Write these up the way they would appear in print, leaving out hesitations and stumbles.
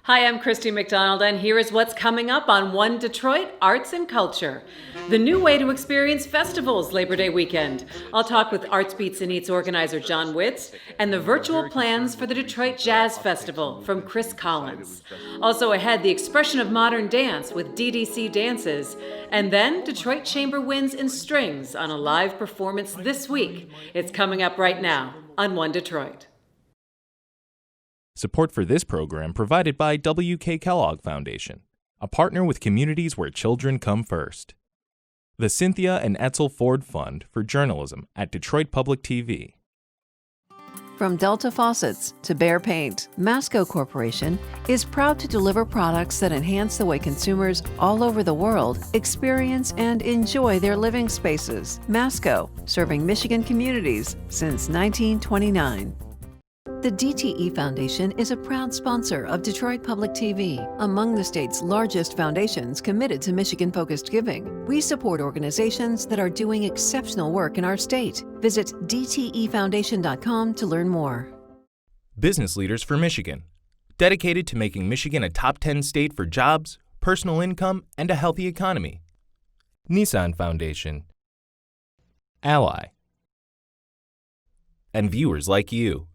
Hi, I'm Christy McDonald, and here is what's coming up on One Detroit Arts and Culture. The new way to experience festivals Labor Day weekend. I'll talk with Arts Beats and Eats organizer John Witts and the virtual plans for the Detroit Jazz Festival from Chris Collins. Also ahead, the expression of modern dance with DDC Dances. And then Detroit Chamber Winds and Strings on a live performance this week. It's coming up right now on One Detroit. Support for this program provided by W.K. Kellogg Foundation, a partner with communities where children come first. The Cynthia and Etzel Ford Fund for Journalism at Detroit Public TV. From Delta Faucets to Behr Paint, Masco Corporation is proud to deliver products that enhance the way consumers all over the world experience and enjoy their living spaces. Masco, serving Michigan communities since 1929. The Dte Foundation is a proud sponsor of Detroit Public TV, among the state's largest foundations committed to Michigan-focused giving. We support organizations that are doing exceptional work in our state. Visit dtefoundation.com to learn more. Business Leaders for Michigan, dedicated to making Michigan a top 10 state for jobs, personal income, and a healthy economy. Nissan Foundation, Ally, and viewers like you.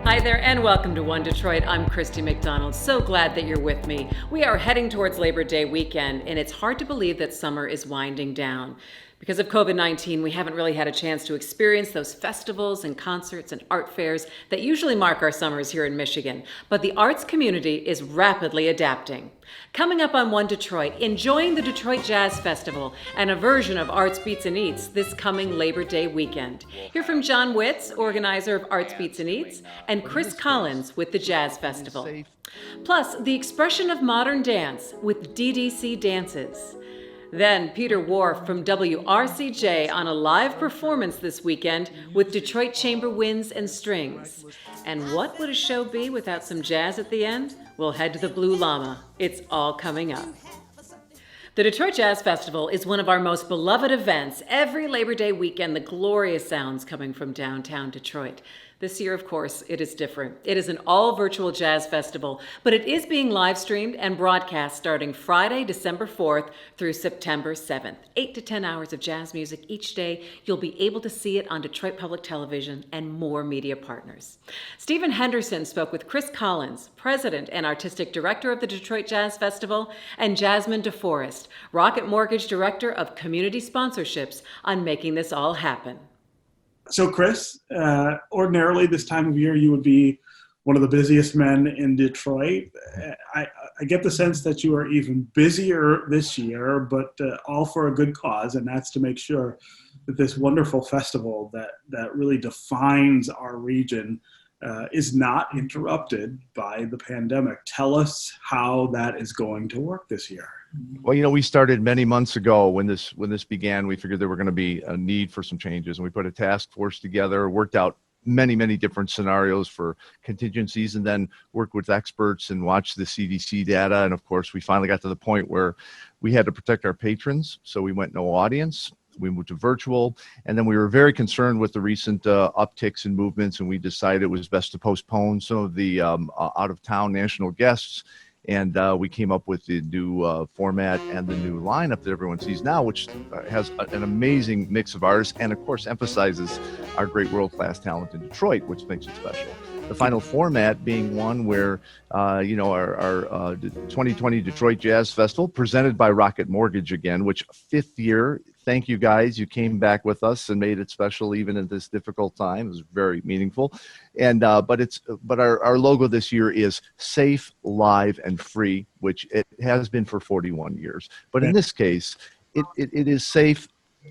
Hi there and welcome to One Detroit. I'm Christy McDonald. So glad that you're with me. We are heading towards Labor Day weekend, and it's hard to believe that summer is winding down. Because of COVID-19, we haven't really had a chance to experience those festivals and concerts and art fairs that usually mark our summers here in Michigan. But the arts community is rapidly adapting. Coming up on One Detroit, enjoying the Detroit Jazz Festival and a version of Arts Beats and Eats this coming Labor Day weekend. Hear from John Witts, organizer of Arts Beats and Eats, and Chris Collins with the Jazz Festival. Plus, the expression of modern dance with DDC Dances. Then Peter Wharf from WRCJ on a live performance this weekend with Detroit Chamber Winds and Strings. And what would a show be without some jazz at the end? We'll head to the Blue Llama. It's all coming up. The Detroit Jazz Festival is one of our most beloved events. Every Labor Day weekend, the glorious sounds coming from downtown Detroit. This year, of course, it is different. It is an all-virtual jazz festival, but it is being live-streamed and broadcast starting Friday, December 4th through September 7th. 8 to 10 hours of jazz music each day. You'll be able to see it on Detroit Public Television and more media partners. Stephen Henderson spoke with Chris Collins, president and artistic director of the Detroit Jazz Festival, and Jasmine DeForest, Rocket Mortgage director of community sponsorships, on making this all happen. So Chris, ordinarily this time of year you would be one of the busiest men in Detroit. I get the sense that you are even busier this year, but all for a good cause, and that's to make sure that this wonderful festival that really defines our region is not interrupted by the pandemic. Tell us how that is going to work this year. Well, we started many months ago when this began. We figured there were going to be a need for some changes, and we put a task force together, worked out many different scenarios for contingencies, and then worked with experts and watched the CDC data. And of course, we finally got to the point where we had to protect our patrons, so we went no audience. We moved to virtual, and then we were very concerned with the recent upticks in movements, and we decided it was best to postpone some of the out-of-town national guests. And we came up with the new format and the new lineup that everyone sees now, which has an amazing mix of artists and, of course, emphasizes our great world-class talent in Detroit, which makes it special. The final format being one where, our 2020 Detroit Jazz Festival, presented by Rocket Mortgage again, which 5th year. Thank you guys. You came back with us and made it special even in this difficult time. It was very meaningful. And but our logo this year is safe, live, and free, which it has been for 41 years. But in this case, it is safe.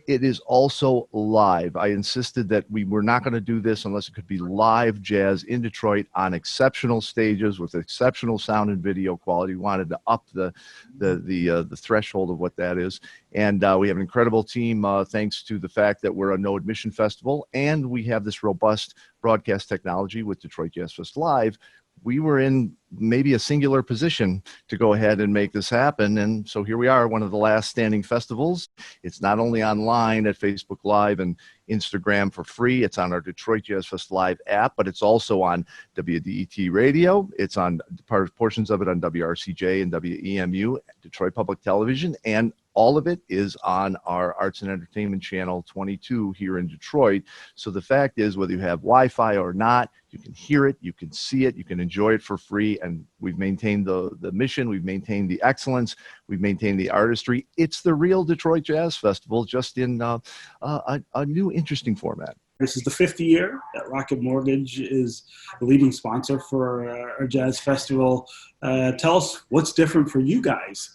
It is also live. I insisted that we were not going to do this unless it could be live jazz in Detroit on exceptional stages with exceptional sound and video quality. We wanted to up the threshold of what that is. And we have an incredible team thanks to the fact that we're a no admission festival, and we have this robust broadcast technology with Detroit Jazz Fest Live. we were in maybe a singular position to go ahead and make this happen. And so here we are, one of the last standing festivals. It's not only online at Facebook Live and Instagram for free, it's on our Detroit Jazz Fest Live app, but it's also on WDET radio. It's on portions of it on WRCJ and WEMU, Detroit Public Television, and all of it is on our Arts and Entertainment Channel 22 here in Detroit. So the fact is, whether you have Wi-Fi or not, you can hear it, you can see it, you can enjoy it for free. And we've maintained the mission, we've maintained the excellence, we've maintained the artistry. It's the real Detroit Jazz Festival, just in a new, interesting format. This is the 5th year that Rocket Mortgage is the leading sponsor for our Jazz Festival. Tell us what's different for you guys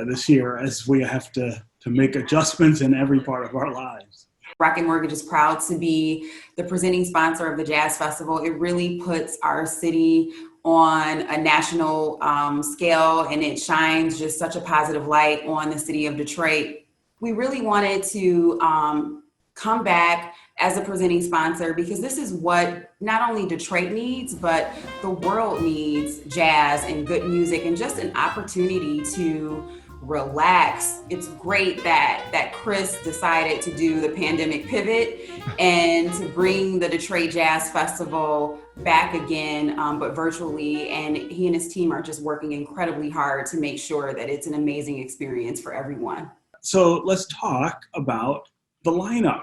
this year as we have to make adjustments in every part of our lives. Rocket Mortgage is proud to be the presenting sponsor of the Jazz Festival. It really puts our city on a national scale, and it shines just such a positive light on the city of Detroit. We really wanted to come back as a presenting sponsor because this is what not only Detroit needs, but the world needs: jazz and good music and just an opportunity to relax. It's great that Chris decided to do the pandemic pivot and to bring the Detroit Jazz Festival back again, but virtually. And he and his team are just working incredibly hard to make sure that it's an amazing experience for everyone. So let's talk about the lineup.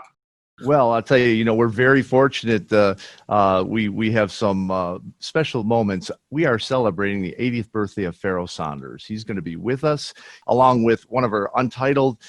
Well, I'll tell you, we're very fortunate. We have some special moments. We are celebrating the 80th birthday of Pharoah Saunders. He's going to be with us, along with one of our Untitled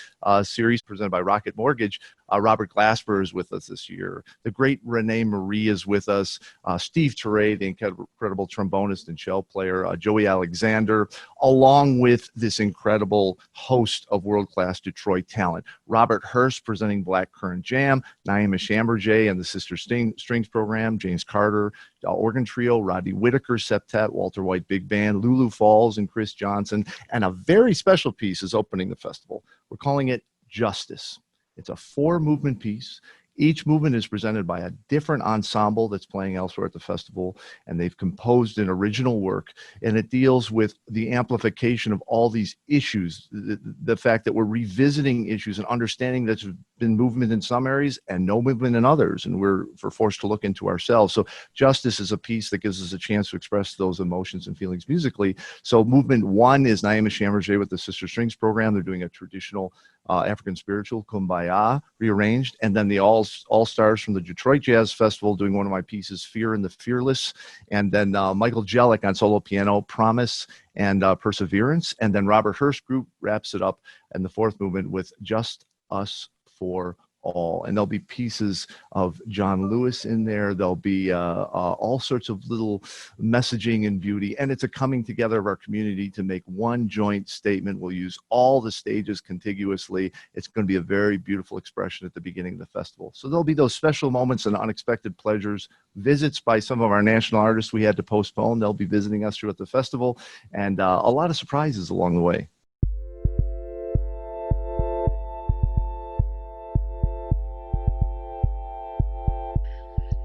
series presented by Rocket Mortgage. Robert Glasper is with us this year. The great Renee Marie is with us. Steve Teray, the incredible trombonist and shell player. Joey Alexander, along with this incredible host of world-class Detroit talent. Robert Hurst presenting Black Currant Jam. Naima Schamberger and the Sister Strings Program. James Carter, Organ Trio. Rodney Whitaker, Septet. Walter White Big Band. Lulu Falls and Chris Johnson. And a very special piece is opening the festival. We're calling it Justice. It's a 4-movement piece. Each movement is presented by a different ensemble that's playing elsewhere at the festival, and they've composed an original work, and it deals with the amplification of all these issues, the fact that we're revisiting issues and understanding that there's been movement in some areas and no movement in others, and we're forced to look into ourselves. So Justice is a piece that gives us a chance to express those emotions and feelings musically. So movement 1 is Naima Schamberger with the Sister Strings Program. They're doing a traditional African spiritual, Kumbaya, rearranged, and then the all-stars from the Detroit Jazz Festival doing one of my pieces, Fear and the Fearless, and then Michael Jellick on solo piano, Promise and Perseverance, and then Robert Hurst Group wraps it up in the 4th movement with Just Us for All. And there'll be pieces of John Lewis in there. There'll be all sorts of little messaging and beauty. And it's a coming together of our community to make one joint statement. We'll use all the stages contiguously. It's going to be a very beautiful expression at the beginning of the festival. So there'll be those special moments and unexpected pleasures, visits by some of our national artists we had to postpone. They'll be visiting us throughout the festival, and a lot of surprises along the way.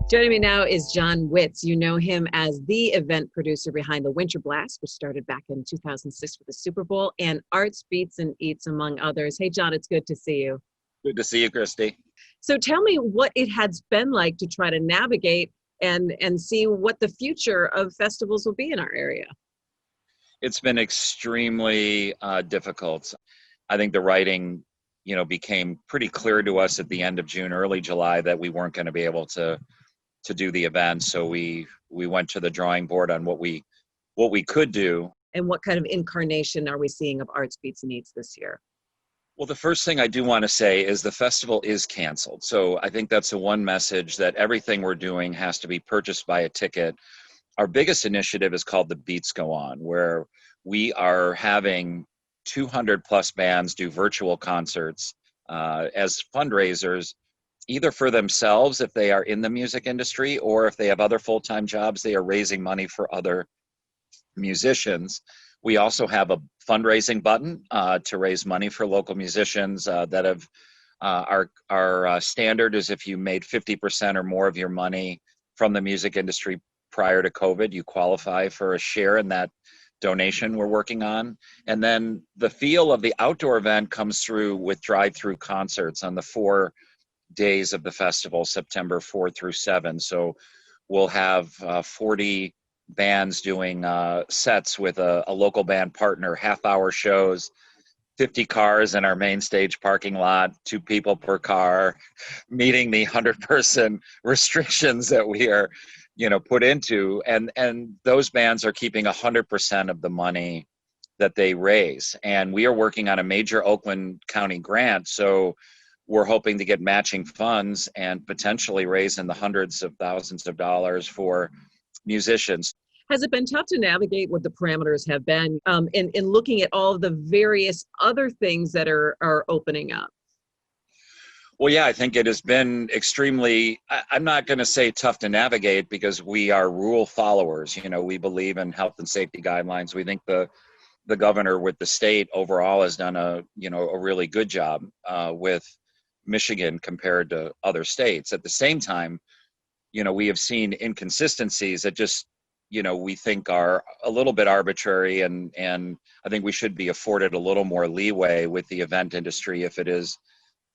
Joining me now is John Witts. You know him as the event producer behind the Winter Blast, which started back in 2006 with the Super Bowl, and Arts, Beats, and Eats, among others. Hey, John, it's good to see you. Good to see you, Christy. So tell me what it has been like to try to navigate and see what the future of festivals will be in our area. It's been extremely difficult. I think the writing, became pretty clear to us at the end of June, early July, that we weren't going to be able to do the event. So we went to the drawing board on what we could do. And what kind of incarnation are we seeing of Arts, Beats, and Eats this year? Well, the first thing I do want to say is the festival is canceled. So I think that's the one message, that everything we're doing has to be purchased by a ticket. Our biggest initiative is called The Beats Go On, where we are having 200 plus bands do virtual concerts as fundraisers, either for themselves if they are in the music industry, or if they have other full-time jobs, they are raising money for other musicians. We also have a fundraising button to raise money for local musicians that have our standard is if you made 50% or more of your money from the music industry prior to COVID, you qualify for a share in that donation we're working on. And then the feel of the outdoor event comes through with drive-through concerts on the 4 days of the festival, September 4 through 7. So we'll have 40 bands doing sets with a local band partner, half-hour shows, 50 cars in our main stage parking lot, 2 people per car, meeting the 100-person restrictions that we are, put into. And those bands are keeping 100% of the money that they raise. And we are working on a major Oakland County grant. So we're hoping to get matching funds and potentially raise in the hundreds of thousands of dollars for musicians. Has it been tough to navigate what the parameters have been in looking at all of the various other things that are opening up? Well, yeah, I think it has been extremely, I'm not going to say tough to navigate because we are rule followers. We believe in health and safety guidelines. We think the governor with the state overall has done a really good job with Michigan compared to other states. At the same time, we have seen inconsistencies that just, we think are a little bit arbitrary, and I think we should be afforded a little more leeway with the event industry if it is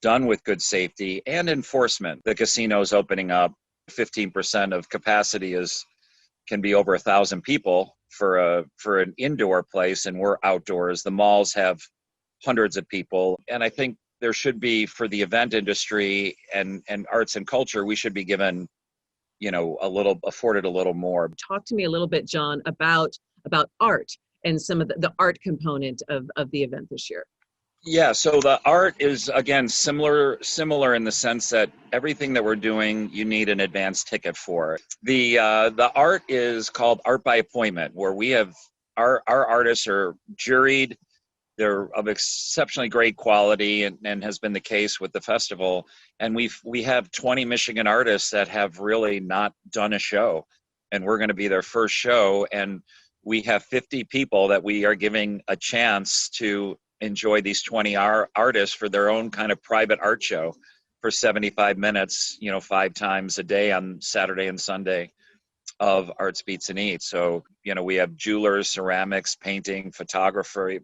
done with good safety and enforcement. The casinos opening up, 15% of capacity can be over 1,000 people for an indoor place, and we're outdoors. The malls have hundreds of people, and I think there should be, for the event industry and arts and culture, we should be given afforded a little more. Talk to me a little bit, John, about art and some of the art component of the event this year. Yeah, so the art is, again, similar in the sense that everything that we're doing, you need an advance ticket for. The art is called Art by Appointment, where we have our artists are juried. They're of exceptionally great quality, and has been the case with the festival. And we have 20 Michigan artists that have really not done a show, and we're going to be their first show. And we have 50 people that we are giving a chance to enjoy these 20 artists for their own kind of private art show for 75 minutes, 5 times a day on Saturday and Sunday of Arts, Beats, and Eats. So, we have jewelers, ceramics, painting, photography,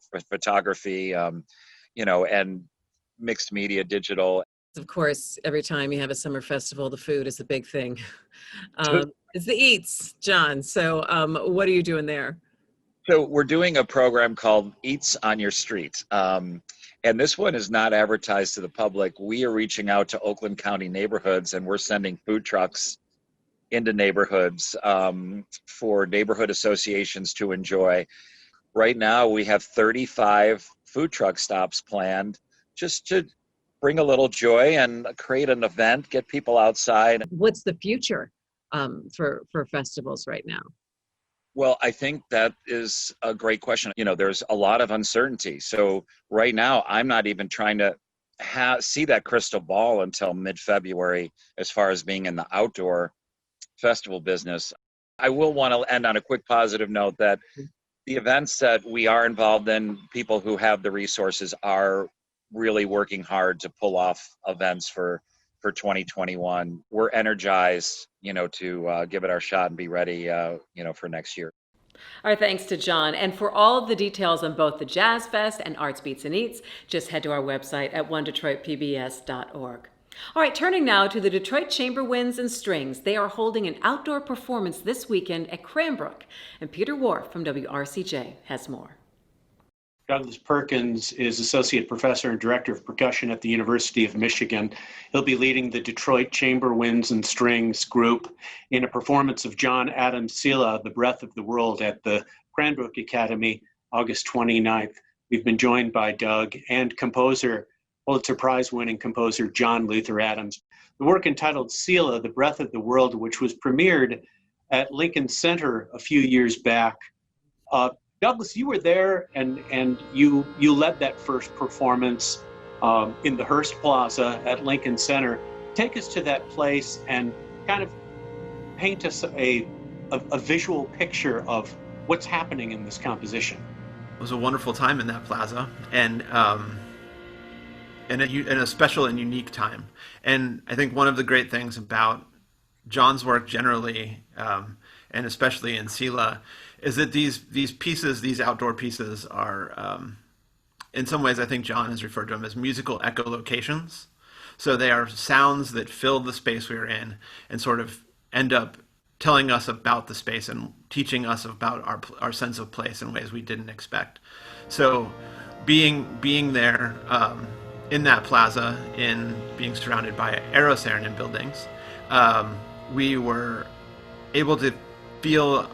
and mixed media, digital. Of course, every time you have a summer festival, the food is the big thing. It's the eats, John. So what are you doing there? So we're doing a program called Eats on Your Street. And this one is not advertised to the public. We are reaching out to Oakland County neighborhoods, and we're sending food trucks into neighborhoods for neighborhood associations to enjoy. Right now, we have 35 food truck stops planned just to bring a little joy and create an event, get people outside. What's the future for festivals right now? Well, I think that is a great question. There's a lot of uncertainty. So right now, I'm not even trying to see that crystal ball until mid-February as far as being in the outdoor festival business. I will want to end on a quick positive note that the events that we are involved in, people who have the resources are really working hard to pull off events for 2021. We're energized, to give it our shot and be ready, for next year. Our thanks to John. And for all of the details on both the Jazz Fest and Arts, Beats, and Eats, just head to our website at onedetroitpbs.org. All right, turning now to the Detroit Chamber Winds and Strings. They are holding an outdoor performance this weekend at Cranbrook. And Peter Wharf from WRCJ has more. Douglas Perkins is Associate Professor and Director of Percussion at the University of Michigan. He'll be leading the Detroit Chamber Winds and Strings group in a performance of John Adams' Sila, The Breath of the World, at the Cranbrook Academy, August 29th. We've been joined by Doug and composer, Pulitzer Prize-winning composer John Luther Adams. The work entitled Sila, The Breath of the World, which was premiered at Lincoln Center a few years back. Douglas, you were there and you led that first performance in the Hearst Plaza at Lincoln Center. Take us to that place and kind of paint us a visual picture of what's happening in this composition. It was a wonderful time in that plaza, and a special and unique time. And I think one of the great things about John's work generally, and especially in Sila, is that these pieces, these outdoor pieces, are in some ways, I think John has referred to them as musical echolocations. So they are sounds that fill the space we are in and sort of end up telling us about the space and teaching us about our sense of place in ways we didn't expect. So being there in that plaza, in being surrounded by Aerosaarinen buildings, we were able to feel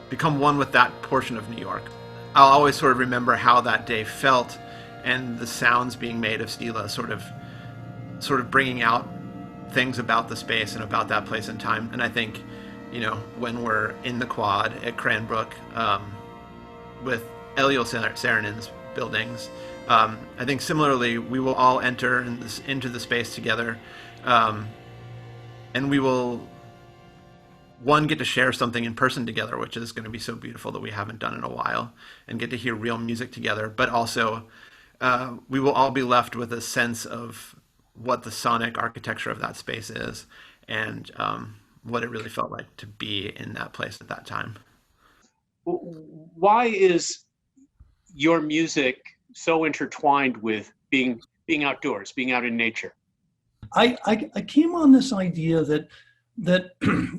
become one with that portion of New York. I'll always sort of remember how that day felt, and the sounds being made of Sila sort of bringing out things about the space and about that place and time. And I think, when we're in the quad at Cranbrook with Saarinen's buildings, I think similarly we will all enter into the space together, and we will get to share something in person together, which is going to be so beautiful that we haven't done in a while, and get to hear real music together. But also, we will all be left with a sense of what the sonic architecture of that space is, and what it really felt like to be in that place at that time. Why is your music so intertwined with being outdoors, being out in nature? I came on this idea that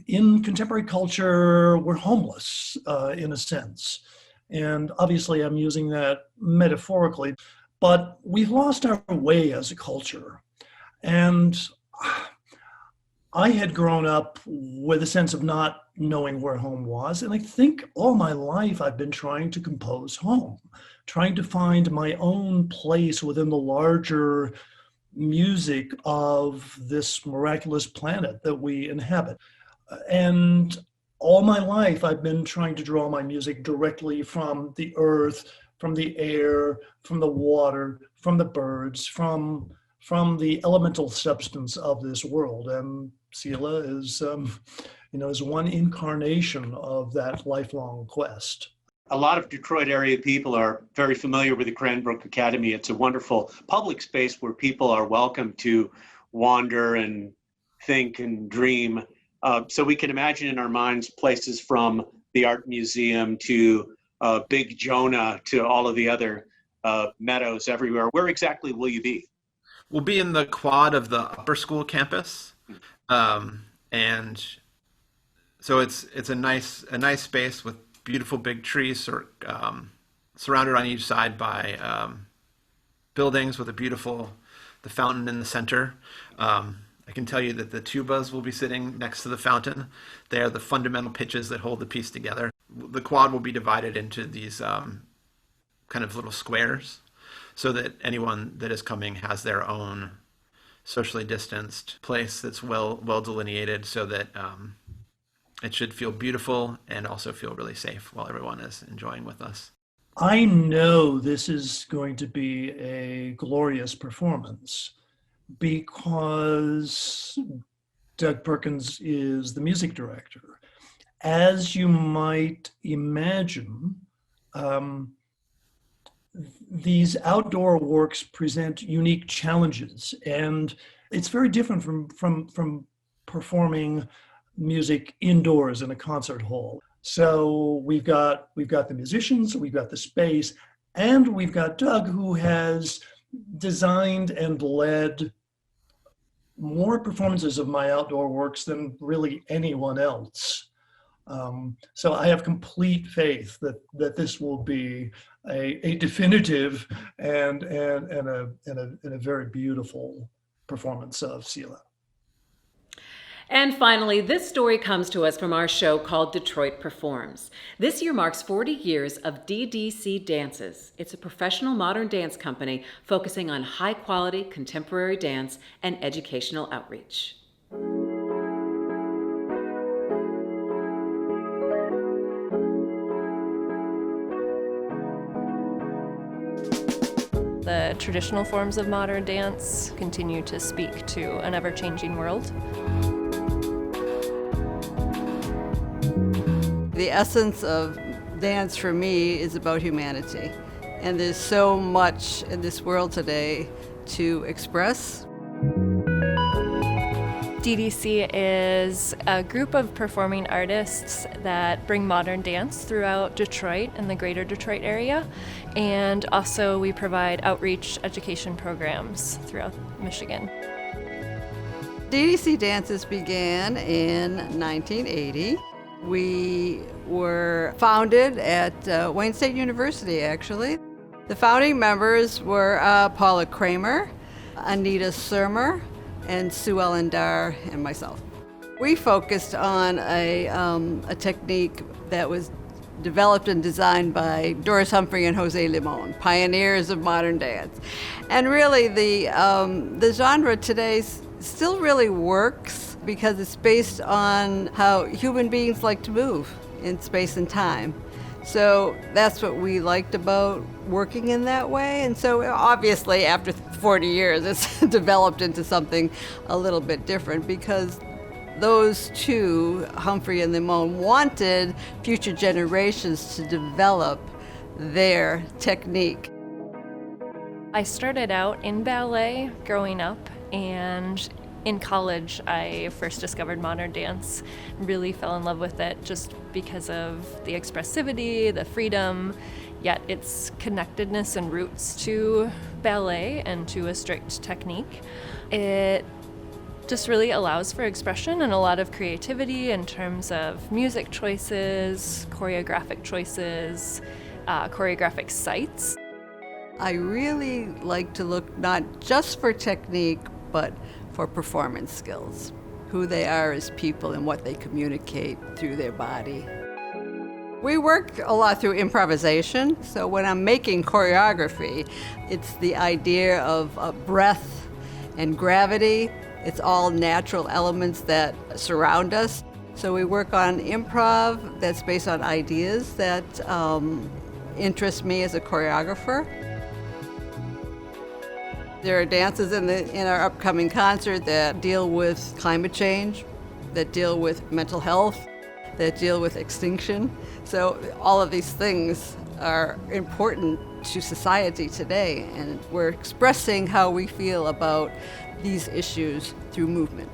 in contemporary culture, we're homeless in a sense. And obviously I'm using that metaphorically, but we've lost our way as a culture. And I had grown up with a sense of not knowing where home was. And I think all my life I've been trying to compose home, trying to find my own place within the larger music of this miraculous planet that we inhabit. And all my life, I've been trying to draw my music directly from the earth, from the air, from the water, from the birds, from the elemental substance of this world. And Sila is one incarnation of that lifelong quest. A lot of Detroit area people are very familiar with the Cranbrook Academy. It's a wonderful public space where people are welcome to wander and think and dream. So we can imagine in our minds places from the art museum to Big Jonah to all of the other meadows everywhere. Where exactly will you be? We'll be in the quad of the upper school campus. And so it's a nice space with beautiful big trees surrounded on each side by buildings with the fountain in the center. I can tell you that the tubas will be sitting next to the fountain. They are the fundamental pitches that hold the piece together. The quad will be divided into these kind of little squares so that anyone that is coming has their own socially distanced place that's well delineated, so that it should feel beautiful and also feel really safe while everyone is enjoying with us. I know this is going to be a glorious performance because Doug Perkins is the music director. As you might imagine, these outdoor works present unique challenges, and it's very different from performing music indoors in a concert hall. So we've got the musicians, we've got the space, and we've got Doug, who has designed and led more performances of my outdoor works than really anyone else. So I have complete faith that this will be a definitive and a very beautiful performance of Sila. And finally, this story comes to us from our show called Detroit Performs. This year marks 40 years of DDC Dances. It's a professional modern dance company focusing on high-quality contemporary dance and educational outreach. The traditional forms of modern dance continue to speak to an ever-changing world. The essence of dance for me is about humanity. And there's so much in this world today to express. DDC is a group of performing artists that bring modern dance throughout Detroit and the greater Detroit area. And also we provide outreach education programs throughout Michigan. DDC dances began in 1980. We were founded at Wayne State University, actually. The founding members were Paula Kramer, Anita Surmer, and Sue Ellen Dar, and myself. We focused on a technique that was developed and designed by Doris Humphrey and Jose Limon, pioneers of modern dance. And really the genre today still really works because it's based on how human beings like to move in space and time. So that's what we liked about working in that way. And so obviously after 40 years, it's developed into something a little bit different because those two, Humphrey and Limon, wanted future generations to develop their technique. I started out in ballet growing up, and in college, I first discovered modern dance, really fell in love with it just because of the expressivity, the freedom, yet its connectedness and roots to ballet and to a strict technique. It just really allows for expression and a lot of creativity in terms of music choices, choreographic choices, choreographic sites. I really like to look not just for technique, but for performance skills, who they are as people and what they communicate through their body. We work a lot through improvisation, so when I'm making choreography, it's the idea of breath and gravity. It's all natural elements that surround us. So we work on improv that's based on ideas that interest me as a choreographer. There are dances in our upcoming concert that deal with climate change, that deal with mental health, that deal with extinction. So all of these things are important to society today, and we're expressing how we feel about these issues through movement.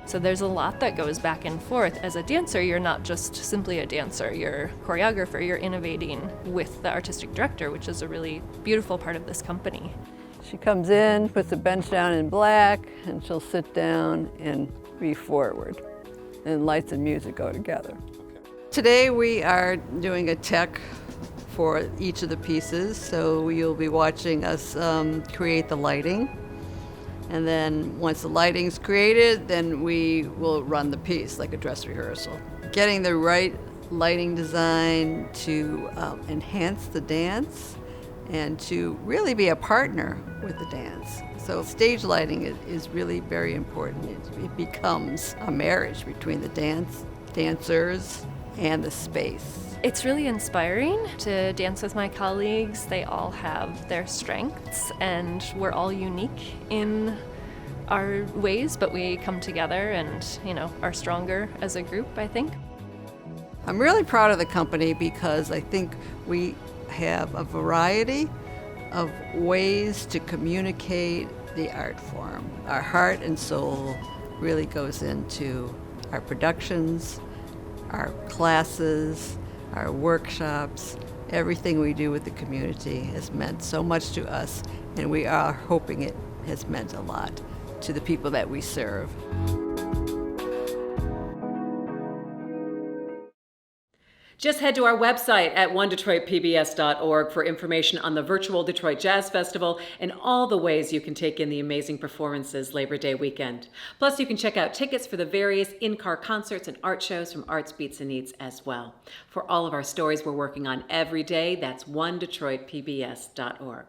So there's a lot that goes back and forth. As a dancer, you're not just simply a dancer, you're a choreographer, you're innovating with the artistic director, which is a really beautiful part of this company. She comes in, puts the bench down in black, and she'll sit down and be forward. And lights and music go together. Today we are doing a tech for each of the pieces, so you'll be watching us create the lighting. And then once the lighting's created, then we will run the piece like a dress rehearsal. Getting the right lighting design to enhance the dance and to really be a partner with the dance. So stage lighting is really very important. It becomes a marriage between the dancers, and the space. It's really inspiring to dance with my colleagues. They all have their strengths and we're all unique in our ways, but we come together and, are stronger as a group, I think. I'm really proud of the company because I think we have a variety of ways to communicate the art form. Our heart and soul really goes into our productions, our classes, our workshops. Everything we do with the community has meant so much to us, and we are hoping it has meant a lot to the people that we serve. Just head to our website at onedetroitpbs.org for information on the virtual Detroit Jazz Festival and all the ways you can take in the amazing performances Labor Day weekend. Plus, you can check out tickets for the various in-car concerts and art shows from Arts, Beats, and Eats as well. For all of our stories we're working on every day, that's onedetroitpbs.org.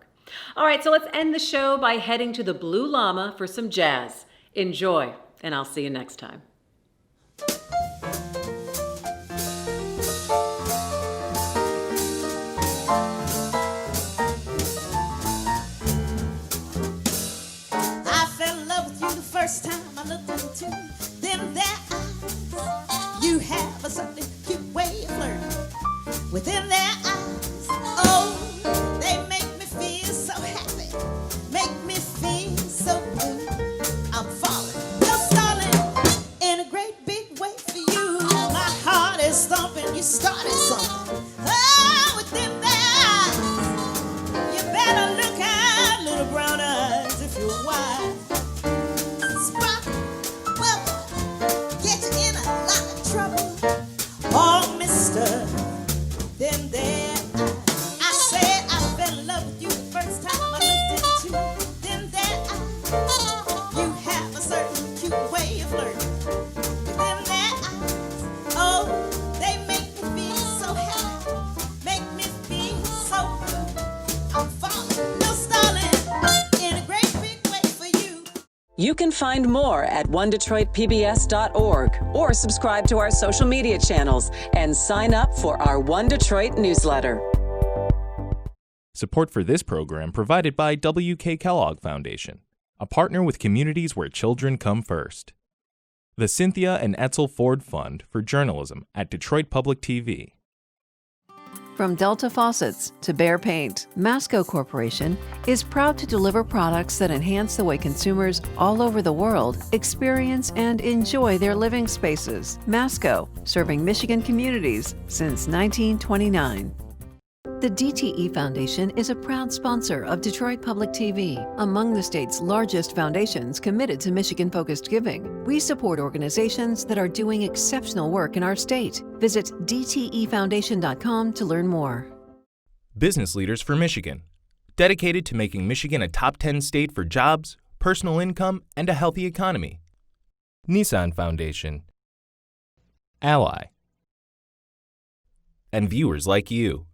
All right, so let's end the show by heading to the Blue Llama for some jazz. Enjoy, and I'll see you next time. First time I looked into them their eyes, you have a certain cute way of flirting within their eyes. Oh, they make me feel so happy, make me feel so good. I'm falling, no stalling. You can find more at onedetroitpbs.org or subscribe to our social media channels and sign up for our One Detroit newsletter. Support for this program provided by W.K. Kellogg Foundation, a partner with communities where children come first. The Cynthia and Etzel Ford Fund for Journalism at Detroit Public TV. From Delta Faucets to Behr Paint, Masco Corporation is proud to deliver products that enhance the way consumers all over the world experience and enjoy their living spaces. Masco, serving Michigan communities since 1929. The Dte Foundation is a proud sponsor of Detroit Public TV, among the state's largest foundations committed to Michigan-focused giving. We support organizations that are doing exceptional work in our state. Visit dtefoundation.com to learn more. Business Leaders for Michigan, dedicated to making Michigan a top 10 state for jobs, personal income, and a healthy economy. Nissan Foundation, Ally, and viewers like you.